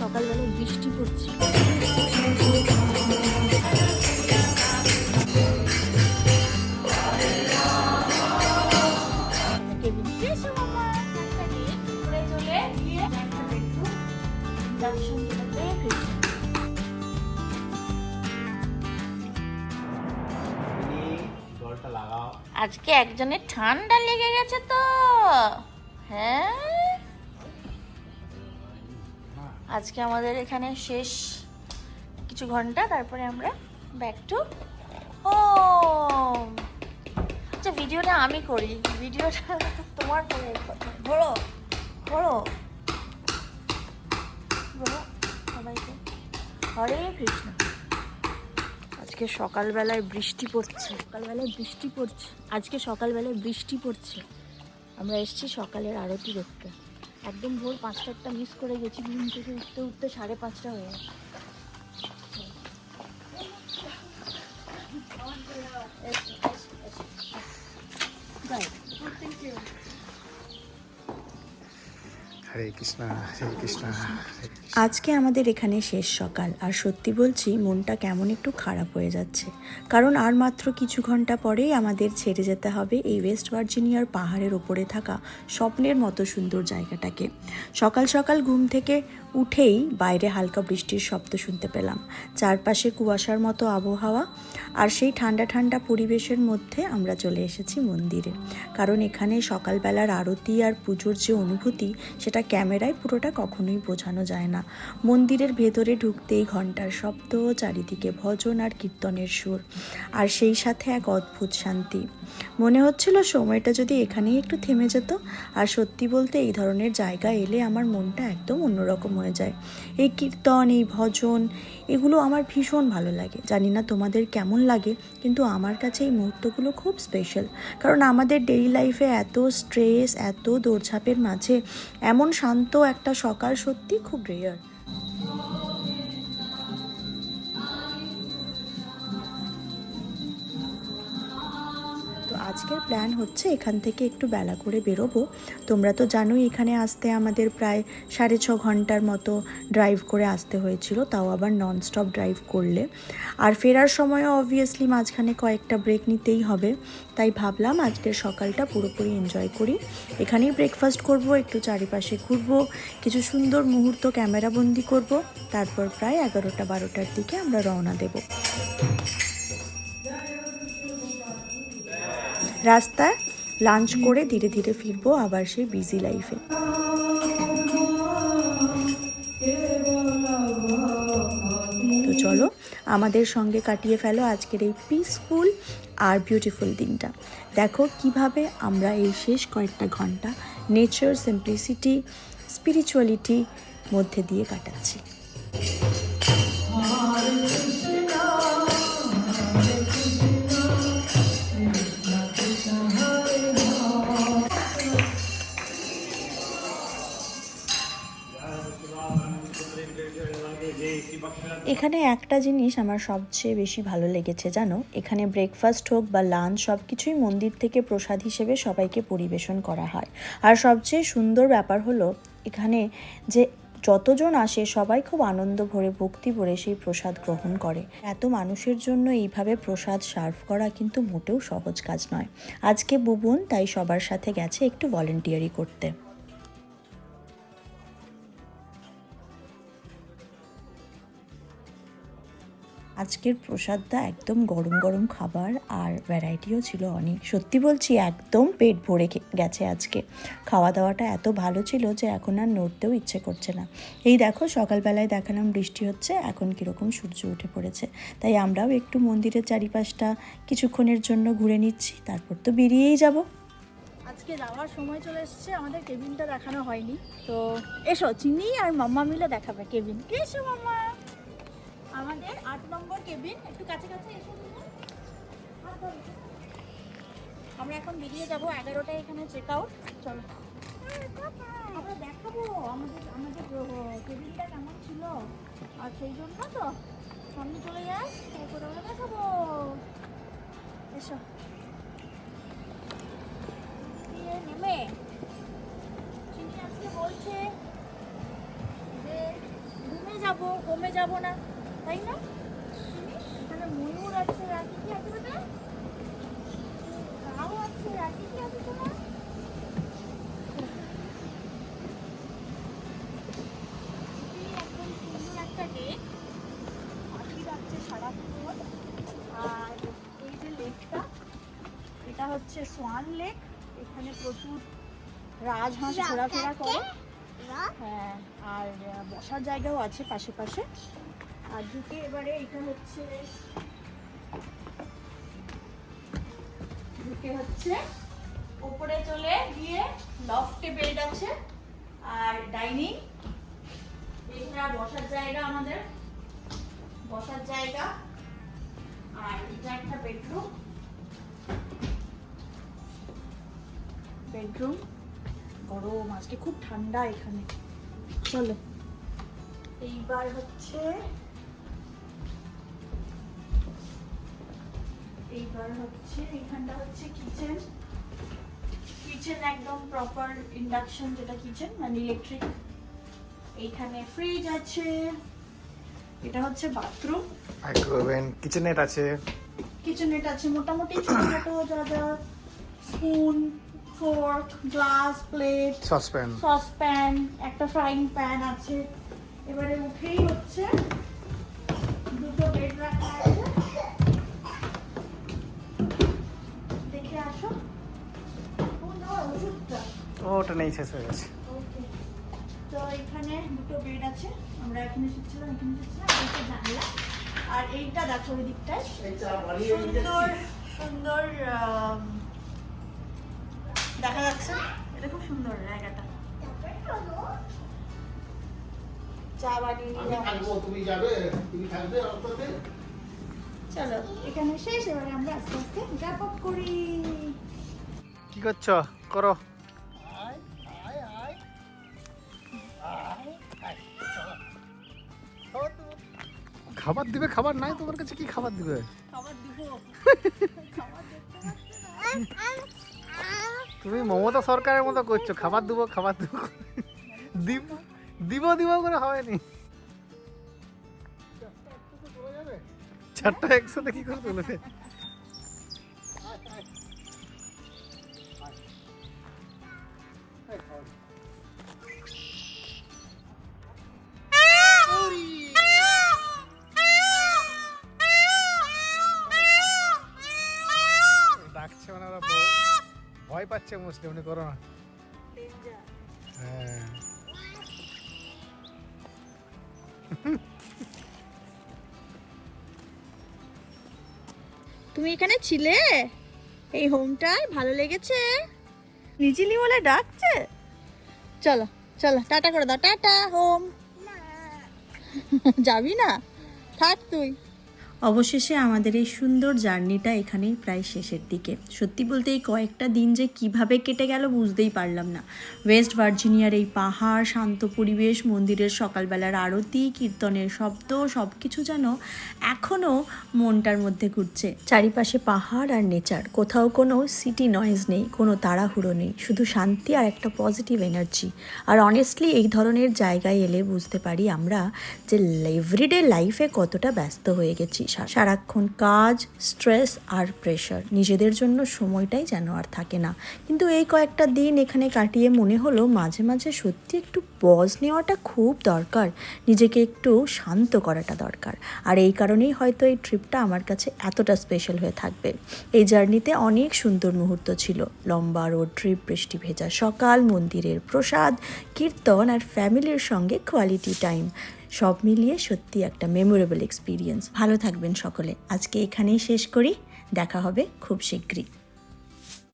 সকালবেলায় বৃষ্টি পড়ছে। আজকে একজনের ঠান্ডা লেগে গেছে তো। হ্যাঁ, আজকে আমাদের এখানে শেষ কিছু ঘন্টা, তারপরে আমরা ব্যাক টু হোম। আচ্ছা, ভিডিওটা আমি করি, ভিডিওটা তোমার করে ধরো ধরো ধরো সবাইকে হরে কৃষ্ণ। আজকে সকালবেলায় বৃষ্টি পড়ছে, আজকে সকালবেলায় বৃষ্টি পড়ছে। আমরা এসেছি সকালের আরতি দেখতে। একদম ভোর 5টা মিস করে গেছি, ঘুম থেকে উঠতে উঠতে 5:30 হয়ে গেছে। হরে কৃষ্ণ হরে কৃষ্ণ। আজকে আমাদের এখানে শেষ সকাল, আর সত্যি বলছি মনটা কেমন একটু খারাপ হয়ে যাচ্ছে, কারণ আর মাত্র কিছু ঘন্টা পরেই আমাদের ছেড়ে যেতে হবে এই ওয়েস্ট ভার্জিনিয়ার পাহাড়ের ওপরে থাকা স্বপ্নের মতো সুন্দর জায়গাটাকে। সকাল সকাল ঘুম থেকে উঠেই বাইরে হালকা বৃষ্টির শব্দ শুনতে পেলাম, চারপাশে কুয়াশার মতো আবহাওয়া, আর সেই ঠান্ডা ঠান্ডা পরিবেশের মধ্যে আমরা চলে এসেছি মন্দিরে। কারণ এখানে সকালবেলার আরতি আর পুজোর যে অনুভূতি, সেটা ক্যামেরায় পুরোটা কখনোই বোঝানো যায় না। মন্দিরের ভেতরে ঢুকতেই ঘন্টার শব্দ, চারিদিকে ভজন আর কীর্তনের সুর, আর সেই সাথে এক অদ্ভুত শান্তি। মনে হচ্ছিল সময়টা যদি এখানেই একটু থেমে যেত। আর সত্যি বলতে এই ধরনের জায়গা এলে আমার মনটা একদম অন্যরকম হয়ে যায়। এই কীর্তন, এই ভজন, এগুলো আমার ভীষণ ভালো লাগে। জানি না তোমাদের কেমন লাগে, কিন্তু আমার কাছে এই মুহূর্তগুলো খুব স্পেশাল। কারণ আমাদের ডেইলি লাইফে এত স্ট্রেস, এত দৌড়ঝাঁপের মাঝে এমন শান্ত একটা সকাল সত্যি খুব রেয়ার। তো আজকের প্ল্যান হচ্ছে এখান থেকে একটু বেলা করে বেরোবো। তোমরা তো জানোই এখানে আসতে আমাদের প্রায় 6.5 ঘন্টার মতো ড্রাইভ করে আসতে হয়েছিল, তাও আবার ননস্টপ ড্রাইভ করলে। আর ফেরার সময়ও অবভিয়াসলি মাঝখানে কয়েকটা ব্রেক নিতেই হবে। তাই ভাবলাম আজকের সকালটা পুরোপুরি এনজয় করি। এখানেই ব্রেকফাস্ট করব, একটু চারিপাশে ঘুরবো, কিছু সুন্দর মুহূর্ত ক্যামেরাবন্দি করব, তারপর প্রায় 11টা-12টার দিকে আমরা রওনা দেব। রাস্তায় লাঞ্চ করে ধীরে ধীরে ফিরবো আবার সেই বিজি লাইফে। তো চলো আমাদের সঙ্গে কাটিয়ে ফেলো আজকের এই পিসফুল আর বিউটিফুল দিনটা। দেখো কিভাবে আমরা এই শেষ কয়েকটা ঘন্টা নেচার, সিম্পলিসিটি, স্পিরিচুয়ালিটি মধ্যে দিয়ে কাটাচ্ছি। এখানে একটা জিনিস আমার সবচেয়ে বেশি ভালো লেগেছে জানো, এখানে ব্রেকফাস্ট হোক বা লাঞ্চ, সব কিছুই মন্দির থেকে প্রসাদ হিসেবে সবাইকে পরিবেশন করা হয়। আর সবচেয়ে সুন্দর ব্যাপার হলো এখানে যে যতজন আসে সবাই খুব আনন্দ ভরে, ভক্তি ভরে সেই প্রসাদ গ্রহণ করে। এত মানুষের জন্য এইভাবে প্রসাদ সার্ভ করা কিন্তু মোটেও সহজ কাজ নয়। আজকে বুবুন তাই সবার সাথে গেছে একটু ভলেন্টিয়ারি করতে। আজকের প্রসাদটা একদম গরম গরম খাবার, আর ভ্যারাইটিও ছিল অনেক। সত্যি বলছি একদম পেট ভরে গেছে আজকে। খাওয়া দাওয়াটা এত ভালো ছিল যে এখন আর নড়তেও ইচ্ছে করছে না। এই দেখো সকালবেলায় দেখালাম বৃষ্টি হচ্ছে, এখন কীরকম সূর্য উঠে পড়েছে। তাই আমরাও একটু মন্দিরের চারিপাশটা কিছুক্ষণের জন্য ঘুরে নিচ্ছি, তারপর তো বেরিয়েই যাব। আজকে যাওয়ার সময় চলে এসছে, আমাদের কেবিনটা দেখানো হয়নি। তো এসো চিনি আর মাম্মা মিলে দেখাবে কেবিন। এসো মাম্মা, আমাদের 8 নম্বর কেবিন। একটু কাছে কাছে এসো। আমরা এখন বেরিয়ে যাব, 11টায় এখানে চেক আউট। চলো আমরা দেখাবো আমাদের কেবিনটা কেমন ছিল, আর সেই জন্য তো সামনে চলে যাই, তারপরে আমরা দেখাবো। এসো নেমে চিনি আজকে বলছে যে রুমে যাব না, তাই না? এখানে ময়ূর আছে, আর কি কি আছে বেটা? কাউ আছে, আর কি কি আছে তোমার? একদম সুন্দর একটা লেক, পাখি যাচ্ছে সারাক্ষণ। আর এই যে লেকটা, এটা হচ্ছে সোয়ান লেক। এখানে প্রচুর রাজহাঁস ঘোরাফেরা করে। হ্যাঁ, আর বসার জায়গাও আছে পাশে পাশে। আর ঢুকে এবারে এটা হচ্ছে উপরে চলে গিয়ে লফটে বেড আছে আর ডাইনিং। এখানে বসার জায়গা, আমাদের বসার জায়গা। আর এটা একটা বেডরুম। গরম, আজকে খুব ঠান্ডা এখানে। চলো এইবার হচ্ছে এখানটা হচ্ছে কিচেন। একদম প্রপার ইন্ডাকশন, যেটা কিচেন মানে ইলেকট্রিক। এইখানে ফ্রিজ আছে। এটা হচ্ছে বাথরুম। মাইক্রোওভেন, কিচেনেট আছে। মোটামুটি ছোটখাটো যা যা, spoon, fork, glass, plate, saucepan, একটা ফ্রাইং প্যান আছে। এবারে উঠেই হচ্ছে দুটো বেড রাখা আছে। দেখে আসো। ওষুধটা ওটা নেই, শেষ হয়ে গেছে। ওকে, তো এখানে দুটো বেড আছে। আমরা এখানে শুচ্ছিলাম, এইটা জানলা। আর এইটা দেখো ওই দিকটায় সুন্দর সুন্দর দেখা যাচ্ছে। এটা খুব সুন্দর জায়গাটা। চা বানিয়ে চলো, এখানে শেষ। এবারে আমরা আস্তে আস্তে র্যাপ আপ করি। কি করছো? করো। খাবার দিবে? খাবার নাই তোমার কাছে? কি খাবার দিবে? খাবার দিব। তুমি মমতা সরকারের মতো করছো, খাবার দিব দিব করে হয়নি। চারটা একসাথে কি করে চলেছে? ডাকছে মানে ওরা ভয় পাচ্ছে মুসলিম, উনি করো না। হ্যাঁ, তুমি এখানে ছিলে এই হোমটায়? ভালো লেগেছে? নিজিলি বলে ডাকছে। চলো চলো, টাটা করে দাও। Tata home. যাবি না? থাক তুই। অবশেষে আমাদের এই সুন্দর জার্নিটা এখানেই প্রায় শেষের দিকে। সত্যি বলতে এই কয়েকটা দিন যে কিভাবে কেটে গেল বুঝতেই পারলাম না। ওয়েস্ট ভার্জিনিয়ার এই পাহাড়, শান্ত পরিবেশ, মন্দিরের সকালবেলার আরতি, কীর্তনের শব্দ, সব কিছু যেন এখনও মনটার মধ্যে ঘুরছে। চারিপাশে পাহাড় আর নেচার, কোথাও কোনো সিটি নয়েজ নেই, কোনো তাড়াহুড়ো নেই, শুধু শান্তি আর একটা পজিটিভ এনার্জি। আর অনেস্টলি এই ধরনের জায়গায় এলে বুঝতে পারি আমরা যে এভরিডে লাইফে কতটা ব্যস্ত হয়ে গেছি। সারাক্ষণ কাজ, স্ট্রেস আর প্রেশার, নিজেদের জন্য সময়টাই যেন আর থাকে না। কিন্তু এই কয়েকটা দিন এখানে কাটিয়ে মনে হলো মাঝে মাঝে সত্যি একটু পজ নেওয়াটা খুব দরকার, নিজেকে একটু শান্ত করাটা দরকার। আর এই কারণেই হয়তো এই ট্রিপটা আমার কাছে এতটা স্পেশাল হয়ে থাকবে। এই জার্নিতে অনেক সুন্দর মুহূর্ত ছিল। লম্বা রোড ট্রিপ, বৃষ্টি ভেজা সকাল, মন্দিরের প্রসাদ, কীর্তন আর ফ্যামিলির সঙ্গে কোয়ালিটি টাইম, সব মিলিয়ে সত্যি একটা মেমোরেবল এক্সপিরিয়েন্স। ভালো থাকবেন সকলে। আজকে এখানেই শেষ করি, দেখা হবে খুব শীঘ্রই।